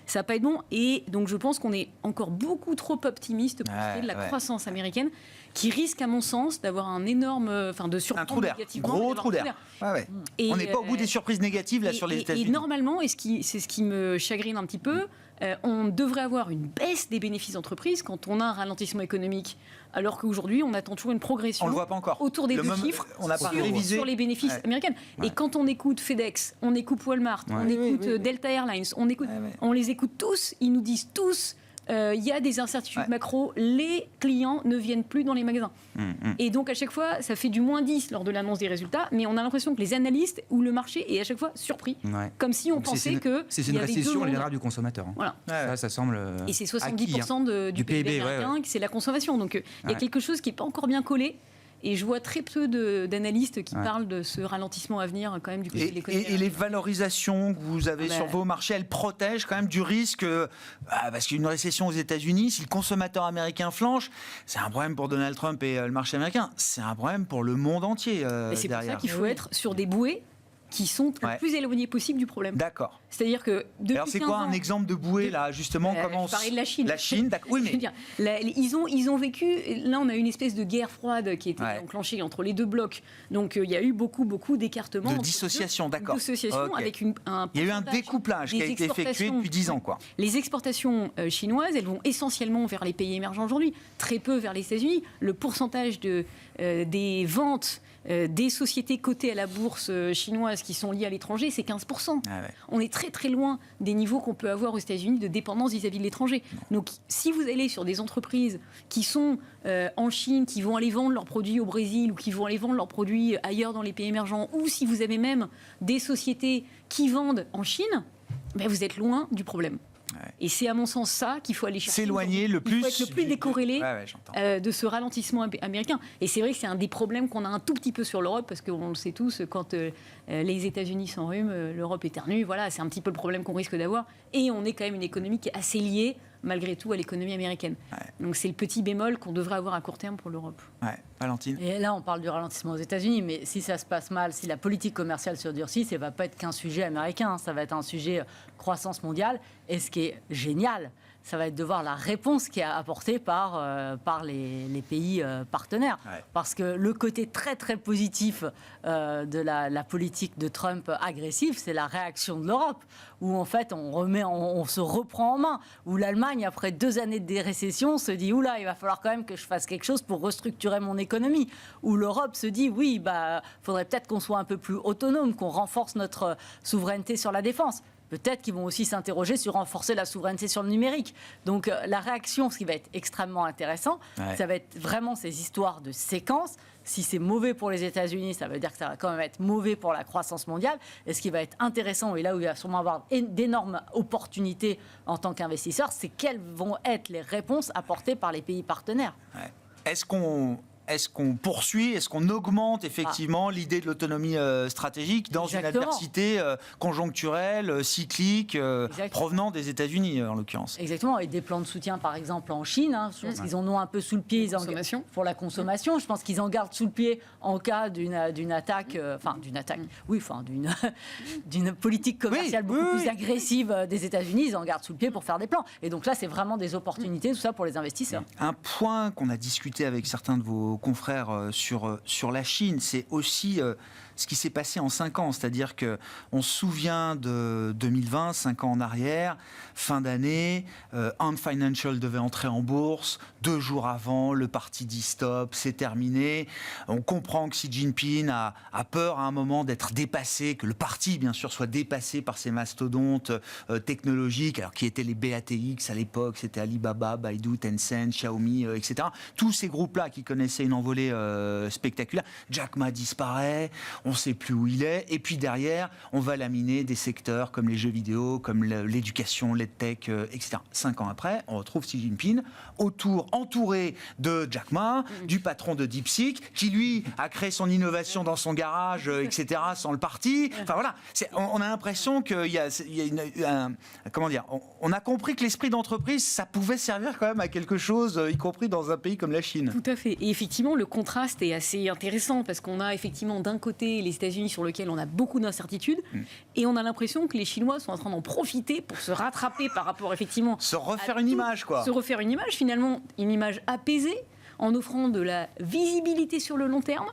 D: ça va pas être bon. Et donc je pense qu'on est encore beaucoup trop optimiste pour ce qui est de la croissance américaine, qui risque, à mon sens, d'avoir un énorme, de surprendre négativement.
A: Gros trou d'air. Et on n'est pas au bout des surprises négatives là sur les États-Unis.
D: Et normalement, c'est ce qui me chagrine un petit peu, on devrait avoir une baisse des bénéfices d'entreprise quand on a un ralentissement économique, alors qu'aujourd'hui, on attend toujours une progression.
A: On le voit pas encore.
D: Autour des deux chiffres sur les bénéfices américains. Et quand on écoute FedEx, on écoute Walmart, on écoute Delta Airlines, on les écoute tous, ils nous disent tous il y a des incertitudes macro, les clients ne viennent plus dans les magasins. Et donc à chaque fois, ça fait du moins 10 lors de l'annonce des résultats, mais on a l'impression que les analystes ou le marché est à chaque fois surpris. Comme si on pensait que...
C: C'est une récession générale du consommateur.
D: Voilà.
C: Ça semble
D: et c'est 70% du PIB américain, c'est la consommation. Donc il y a quelque chose qui n'est pas encore bien collé. Et je vois très peu d'analystes qui parlent de ce ralentissement à venir quand même du côté de l'économie.
A: Et les valorisations que vous avez sur vos marchés, elles protègent quand même du risque, parce qu'une récession aux États-Unis, si le consommateur américain flanche, c'est un problème pour Donald Trump et le marché américain, c'est un problème pour le monde entier.
D: C'est pour ça qu'il faut être sur des bouées qui sont le plus éloignés possible du problème.
A: D'accord.
D: C'est-à-dire que depuis
A: alors c'est quoi un exemple de bouée là justement comment
D: je parlais de la Chine.
A: La Chine, d'accord. Oui, mais
D: ils ont vécu. Là, on a une espèce de guerre froide qui était enclenchée entre les deux blocs. Donc il y a eu beaucoup d'écartements,
A: de dissociation, d'accord.
D: Dissociation avec
A: il y a eu un découplage qui a été effectué depuis 10 ans, quoi.
D: Les exportations chinoises, elles vont essentiellement vers les pays émergents aujourd'hui, très peu vers les États-Unis. Le pourcentage des ventes des sociétés cotées à la bourse chinoise qui sont liées à l'étranger, c'est 15%. Ah ouais. On est très très loin des niveaux qu'on peut avoir aux États-Unis de dépendance vis-à-vis de l'étranger. Donc si vous allez sur des entreprises qui sont en Chine, qui vont aller vendre leurs produits au Brésil ou qui vont aller vendre leurs produits ailleurs dans les pays émergents, ou si vous avez même des sociétés qui vendent en Chine, ben vous êtes loin du problème. Ouais. Et c'est à mon sens ça qu'il faut aller chercher.
A: S'éloigner le plus.
D: Il faut être le plus décorrélé de ce ralentissement américain. Et c'est vrai que c'est un des problèmes qu'on a un tout petit peu sur l'Europe, parce qu'on le sait tous, quand les États-Unis s'enrhument, l'Europe éternue. Voilà, c'est un petit peu le problème qu'on risque d'avoir. Et on est quand même une économie qui est assez liée, malgré tout, à l'économie américaine. Ouais. Donc c'est le petit bémol qu'on devrait avoir à court terme pour l'Europe.
A: Ouais. Valentine.
B: Et là, on parle du ralentissement aux États-Unis, mais si ça se passe mal, si la politique commerciale se durcit, ça ne va pas être qu'un sujet américain, ça va être un sujet croissance mondiale. Et ce qui est génial, ça va être de voir la réponse qui est apportée par les pays partenaires. Ouais. Parce que le côté très très positif de la politique de Trump agressive, c'est la réaction de l'Europe, où en fait on se reprend en main, où l'Allemagne, après 2 années de récession, se dit « Oula, il va falloir quand même que je fasse quelque chose pour restructurer mon économie », où l'Europe se dit « Oui, faudrait peut-être qu'on soit un peu plus autonome, qu'on renforce notre souveraineté sur la défense ». Peut-être qu'ils vont aussi s'interroger sur renforcer la souveraineté sur le numérique. Donc la réaction, ce qui va être extrêmement intéressant, ça va être vraiment ces histoires de séquences. Si c'est mauvais pour les États-Unis, ça veut dire que ça va quand même être mauvais pour la croissance mondiale. Et ce qui va être intéressant, et là où il va sûrement avoir d'énormes opportunités en tant qu'investisseur, c'est quelles vont être les réponses apportées par les pays partenaires.
A: Ouais. Est-ce qu'on poursuit, est-ce qu'on augmente effectivement l'idée de l'autonomie stratégique dans une adversité conjoncturelle, cyclique, provenant des États-Unis en l'occurrence?
B: Exactement, et des plans de soutien par exemple en Chine, je pense qu'ils en ont un peu sous le pied pour la consommation. Je pense qu'ils en gardent sous le pied en cas d'une attaque, d'une politique commerciale beaucoup plus agressive des États-Unis. Ils en gardent sous le pied pour faire des plans. Et donc là, c'est vraiment des opportunités, tout ça pour les investisseurs.
A: Un point qu'on a discuté avec certains de vos confrères sur la Chine, c'est aussi ce qui s'est passé en 5 ans. C'est-à-dire qu'on se souvient de 2020, 5 ans en arrière, fin d'année, Ant Financial devait entrer en bourse. 2 jours avant, le parti dit stop, c'est terminé. On comprend que Xi Jinping a peur à un moment d'être dépassé, que le parti, bien sûr, soit dépassé par ces mastodontes technologiques, alors qui étaient les BATX à l'époque, c'était Alibaba, Baidu, Tencent, Xiaomi, etc. Tous ces groupes-là qui connaissaient une envolée spectaculaire. Jack Ma disparaît, on ne sait plus où il est, et puis derrière, on va laminer des secteurs comme les jeux vidéo, comme l'éducation, l'EdTech, etc. 5 ans après, on retrouve Xi Jinping entouré de Jack Ma, du patron de DeepSeek, qui lui a créé son innovation dans son garage, etc., sans le parti. Enfin voilà, on a l'impression qu'il y a comment dire, on a compris que l'esprit d'entreprise, ça pouvait servir quand même à quelque chose, y compris dans un pays comme la Chine.
D: Tout à fait. Et effectivement, le contraste est assez intéressant parce qu'on a effectivement d'un côté les États-Unis sur lesquels on a beaucoup d'incertitudes et on a l'impression que les Chinois sont en train d'en profiter pour se rattraper par rapport effectivement...
A: Se refaire une image, quoi.
D: Se refaire une image, finalement, une image apaisée en offrant de la visibilité sur le long terme,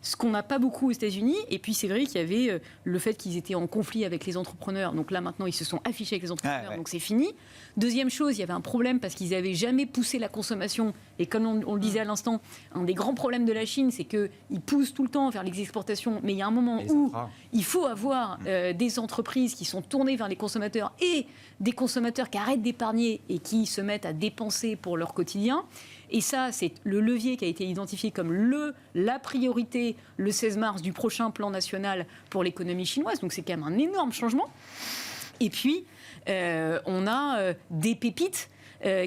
D: ce qu'on n'a pas beaucoup aux États-Unis. Et puis c'est vrai qu'il y avait le fait qu'ils étaient en conflit avec les entrepreneurs. Donc là maintenant ils se sont affichés avec les entrepreneurs, donc c'est fini. Deuxième chose, il y avait un problème parce qu'ils n'avaient jamais poussé la consommation. Et comme on le disait à l'instant, un des grands problèmes de la Chine, c'est qu'ils poussent tout le temps vers les exportations. Mais il y a un moment où il faut avoir des entreprises qui sont tournées vers les consommateurs et des consommateurs qui arrêtent d'épargner et qui se mettent à dépenser pour leur quotidien. Et ça, c'est le levier qui a été identifié comme la priorité le 16 mars du prochain plan national pour l'économie chinoise. Donc c'est quand même un énorme changement. Et puis, on a des pépites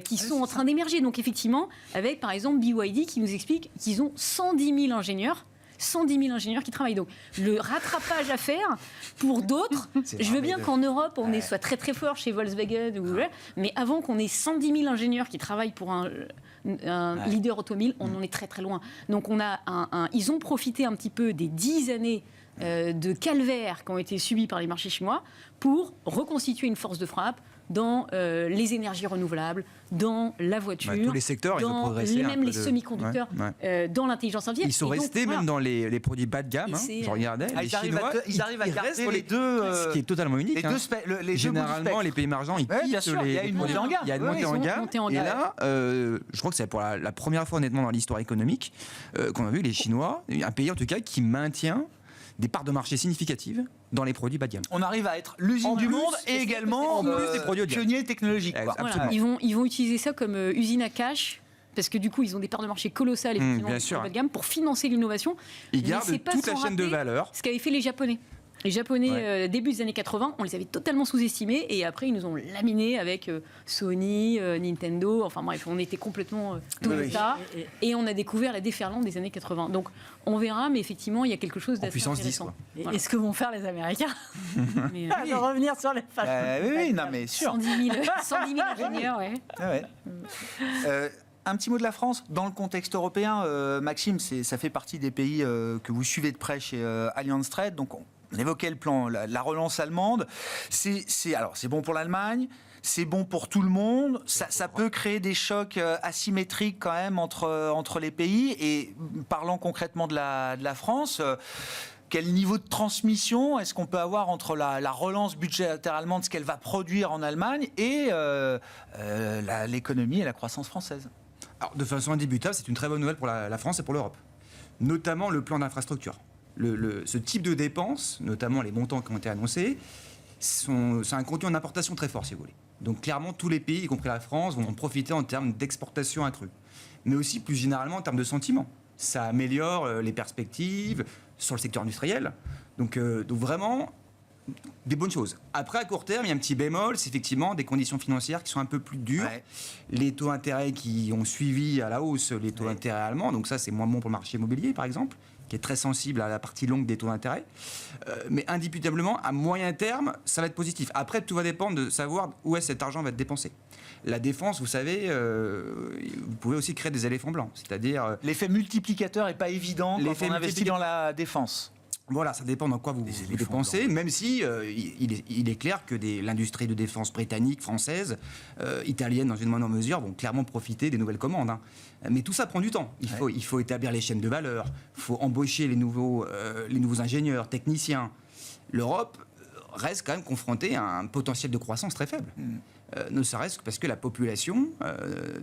D: qui sont en train d'émerger. Donc effectivement, avec par exemple BYD qui nous explique qu'ils ont 110 000 ingénieurs. 110 000 ingénieurs qui travaillent. Donc, le rattrapage à faire pour d'autres, je veux bien qu'en Europe, on soit très très fort chez Volkswagen, mais avant qu'on ait 110 000 ingénieurs qui travaillent pour un leader automobile, on en est très très loin. Donc, ils ont profité un petit peu des 10 années de calvaire qui ont été subis par les marchés chinois pour reconstituer une force de frappe, dans les énergies renouvelables, dans la voiture,
C: tous les secteurs, ils ont progressé
D: même les semi-conducteurs, dans l'intelligence artificielle.
C: Ils sont restés même dans les produits bas de gamme. Je regardais, les Chinois,
A: ils arrivent à garder les deux.
C: Ce qui est totalement unique. Généralement, les pays émergents, ils quittent
A: il y a une montée en gamme.
C: Il y a une montée en gamme. Et là, je crois que c'est pour la première fois, honnêtement, dans l'histoire économique, qu'on a vu les Chinois, un pays en tout cas, qui maintient des parts de marché significatives dans les produits bas de gamme.
A: On arrive à être l'usine du monde et également
C: des produits
A: pionniers technologiques.
D: Voilà, ils vont utiliser ça comme usine à cash. Parce que du coup, ils ont des parts de marché colossales bas de gamme pour financer l'innovation.
C: Ils gardent toute la chaîne de valeur.
D: Ce qu'avaient fait les Japonais. Les Japonais, début des années 80, on les avait totalement sous-estimés et après ils nous ont laminés avec Sony, Nintendo, enfin bref, on était complètement Toyota et on a découvert la déferlante des années 80. Donc on verra, mais effectivement, il y a quelque chose d'assez intéressant.
B: Et ce que vont faire les Américains de revenir sur les phases.
A: Oui, non mais sûr.
D: 110 000 ingénieurs,
A: Un petit mot de la France dans le contexte européen, Maxime, ça fait partie des pays que vous suivez de près chez Allianz Trade, donc on évoquait le plan, la relance allemande. C'est bon pour l'Allemagne, c'est bon pour tout le monde. Ça peut créer des chocs asymétriques quand même entre les pays. Et parlant concrètement de la France, quel niveau de transmission est-ce qu'on peut avoir entre la relance budgétaire allemande, ce qu'elle va produire en Allemagne, et l'économie et la croissance française?
C: Alors, de façon indubitable, c'est une très bonne nouvelle pour la France et pour l'Europe. Notamment le plan d'infrastructure. Ce type de dépenses, notamment les montants qui ont été annoncés, c'est un contenu en importation très fort, si vous voulez. Donc clairement, tous les pays, y compris la France, vont en profiter en termes d'exportation accrue. Mais aussi, plus généralement, en termes de sentiment. Ça améliore les perspectives sur le secteur industriel. Donc vraiment, des bonnes choses. Après, à court terme, il y a un petit bémol, c'est effectivement des conditions financières qui sont un peu plus dures. Les taux d'intérêt qui ont suivi à la hausse les taux d'intérêt allemands, donc ça, c'est moins bon pour le marché immobilier, par exemple, qui est très sensible à la partie longue des taux d'intérêt. Mais indiscutablement, à moyen terme, ça va être positif. Après, tout va dépendre de savoir où est-ce cet argent va être dépensé. La défense, vous savez, vous pouvez aussi créer des éléphants blancs. C'est-à-dire...
A: L'effet multiplicateur n'est pas évident quand on investit dans la défense.
C: Voilà, ça dépend dans quoi vous dépensez, même si il est clair que l'industrie de défense britannique, française, italienne dans une moindre mesure vont clairement profiter des nouvelles commandes. Hein. Mais tout ça prend du temps. Il faut établir les chaînes de valeur, il faut embaucher les nouveaux ingénieurs, techniciens. L'Europe reste quand même confrontée à un potentiel de croissance très faible. Ne serait-ce que parce que la population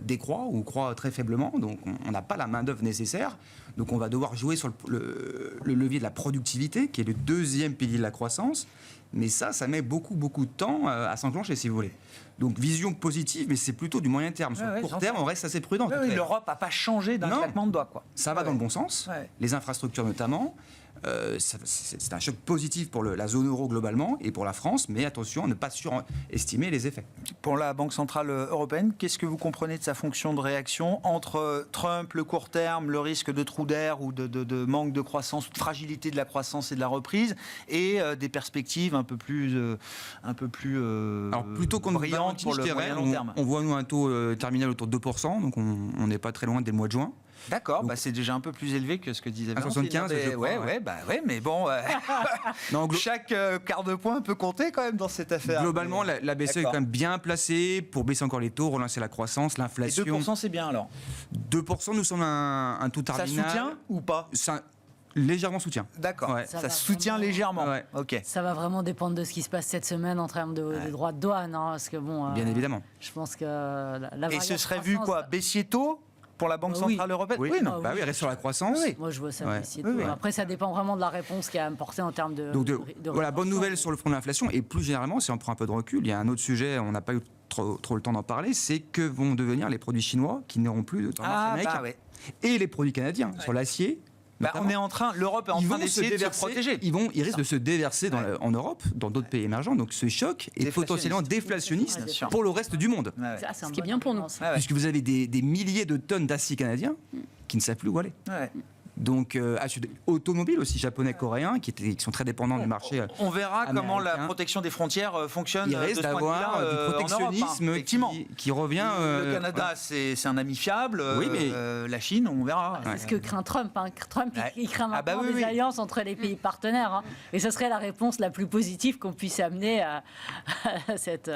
C: décroît ou croît très faiblement, donc on n'a pas la main-d'œuvre nécessaire. Donc on va devoir jouer sur le levier de la productivité, qui est le deuxième pilier de la croissance. Mais ça met beaucoup de temps à s'enclencher, si vous voulez. Donc vision positive, mais c'est plutôt du moyen terme. Sur le court terme, on reste assez prudent.
A: L'Europe n'a pas changé d'un claquement de doigts.
C: Ça va dans le bon sens, les infrastructures notamment. C'est un choc positif pour la zone euro globalement et pour la France, mais attention à ne pas surestimer les effets.
A: Pour la Banque Centrale Européenne, qu'est-ce que vous comprenez de sa fonction de réaction entre Trump, le court terme, le risque de trou d'air ou de manque de croissance, de fragilité de la croissance et de la reprise, et des perspectives un peu plus
C: alors plutôt qu'on
A: brillantes pour le moyen long terme?
C: On voit nous un taux terminal autour de 2%, donc on n'est pas très loin dès le mois de juin.
A: D'accord, c'est déjà un peu plus élevé que ce que disait
C: Valentine. 75, je crois.
A: Mais bon, chaque quart de point peut compter quand même dans cette affaire.
C: Globalement, la BCE est quand même bien placée pour baisser encore les taux, relancer la croissance, l'inflation.
A: Et 2%, c'est bien alors?
C: 2% nous semble un taux terminal.
A: Ça soutient ou pas?
C: Légèrement soutien.
A: D'accord, ça soutient légèrement. Ok.
B: Ça va vraiment dépendre de ce qui se passe cette semaine en termes de droits de douane. Hein, parce que
C: bien évidemment.
B: Je pense que la
A: Et ce serait vu quoi? Baissier tôt pour la Banque Centrale Européenne?
C: Oui, il reste sur la croissance.
B: Moi, je vois ça baissier tôt. Après, ça dépend vraiment de la réponse qui est apportée en termes de...
C: Voilà, bonne nouvelle sur le front de l'inflation. Et plus généralement, si on prend un peu de recul, il y a un autre sujet, on n'a pas eu trop le temps d'en parler, c'est que vont devenir les produits chinois qui n'auront plus dans le marché américain. Et les produits canadiens sur l'acier.
A: L'Europe est en train d'essayer de se protéger.
C: Ils risquent de se déverser en Europe, dans d'autres pays émergents. Donc ce choc est potentiellement déflationniste pour le reste du monde.
D: Ce qui est bien pour nous.
C: Puisque vous avez des milliers de tonnes d'acier canadien qui ne savent plus où aller. Donc, automobiles aussi japonais, coréens, qui sont très dépendants du marché.
A: On verra comment la protection des frontières fonctionne.
C: Il risque d'avoir du protectionnisme qui revient.
A: Le Canada, c'est un ami fiable. Oui, mais la Chine, on verra.
B: C'est ce que craint Trump. Trump, il craint maintenant des alliances entre les pays partenaires. Et ce serait la réponse la plus positive qu'on puisse amener à cette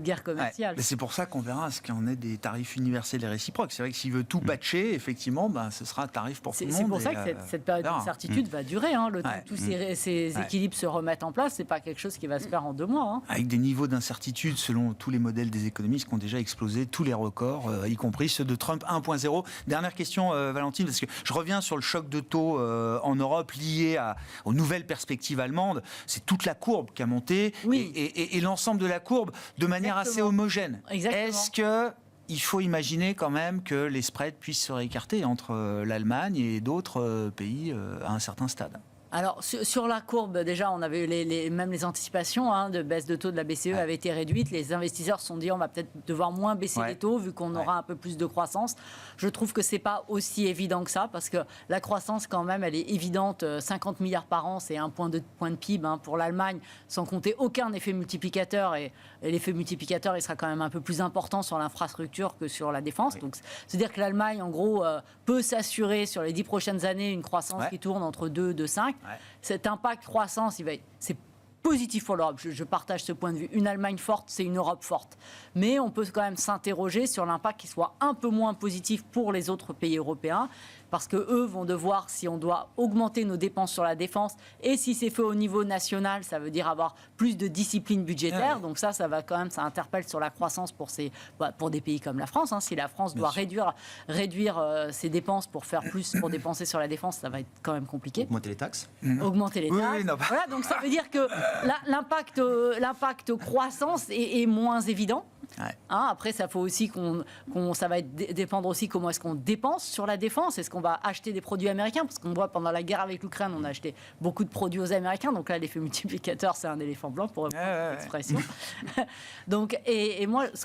B: guerre commerciale.
A: C'est pour ça qu'on verra ce qu'en est des tarifs universels et réciproques. C'est vrai que s'il veut tout patcher, effectivement, ce sera un tarif pour tout le monde.
B: C'est pour ça que cette période d'incertitude va durer. Le temps que tous ces équilibres se remettent en place, c'est pas quelque chose qui va se faire en 2 mois.
A: Avec des niveaux d'incertitude selon tous les modèles des économistes qui ont déjà explosé tous les records, y compris ceux de Trump 1.0. Dernière question, Valentine, parce que je reviens sur le choc de taux en Europe lié aux nouvelles perspectives allemandes. C'est toute la courbe qui a monté et l'ensemble de la courbe de manière assez homogène.
B: Exactement.
A: Est-ce que il faut imaginer quand même que les spreads puissent se réécarter entre l'Allemagne et d'autres pays à un certain stade?
B: Alors, sur la courbe, déjà, on avait même les anticipations de baisse de taux de la BCE avaient été réduites. Les investisseurs se sont dit on va peut-être devoir moins baisser les taux vu qu'on aura un peu plus de croissance. Je trouve que c'est pas aussi évident que ça parce que la croissance, quand même, elle est évidente. 50 milliards par an, c'est 1 point de PIB pour l'Allemagne, sans compter aucun effet multiplicateur. Et l'effet multiplicateur, il sera quand même un peu plus important sur l'infrastructure que sur la défense. Donc, c'est-à-dire que l'Allemagne, en gros, peut s'assurer sur les 10 prochaines années une croissance qui tourne entre 2 et 2,5. Cet impact croissance, c'est positif pour l'Europe. Je partage ce point de vue. Une Allemagne forte, c'est une Europe forte. Mais on peut quand même s'interroger sur l'impact qui soit un peu moins positif pour les autres pays européens. Parce qu'eux vont devoir, si on doit augmenter nos dépenses sur la défense, et si c'est fait au niveau national, ça veut dire avoir plus de discipline budgétaire. Donc ça va quand même, ça interpelle sur la croissance pour des pays comme la France. Si la France doit réduire ses dépenses pour faire plus, pour dépenser sur la défense, ça va être quand même compliqué.
C: Augmenter les taxes.
B: Augmenter les taxes. Voilà, donc ça veut dire que l'impact croissance est moins évident. Après, ça faut aussi ça va dépendre aussi comment est-ce qu'on dépense sur la défense. Est-ce qu'on va acheter des produits américains? Parce qu'on voit pendant la guerre avec l'Ukraine, on a acheté beaucoup de produits aux Américains. Donc là, l'effet multiplicateur, c'est un éléphant blanc pour reprendre l'expression. Donc,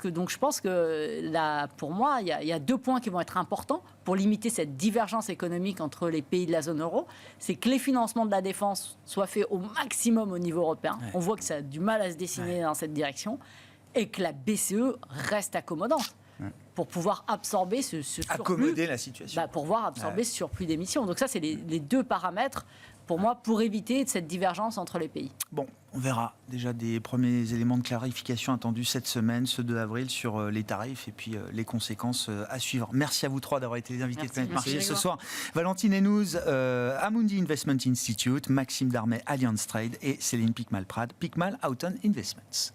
B: donc je pense que là, pour moi, il y a 2 points qui vont être importants pour limiter cette divergence économique entre les pays de la zone euro. C'est que les financements de la défense soient faits au maximum au niveau européen. On voit que ça a du mal à se dessiner dans cette direction. Et que la BCE reste accommodante pour pouvoir absorber ce surplus.
A: Accommoder la situation.
B: Pour pouvoir absorber ce surplus d'émissions. Donc ça, c'est les 2 paramètres, pour moi, pour éviter cette divergence entre les pays.
A: Bon, on verra déjà des premiers éléments de clarification attendus cette semaine, ce 2 avril, sur les tarifs et puis les conséquences à suivre. Merci à vous 3 d'avoir été les invités de Planète Marché ce soir. Valentine Hénouz, Amundi Investment Institute, Maxime Darmet, Allianz Trade et Céline Picmal-Prade, Picmal Houghton Investments.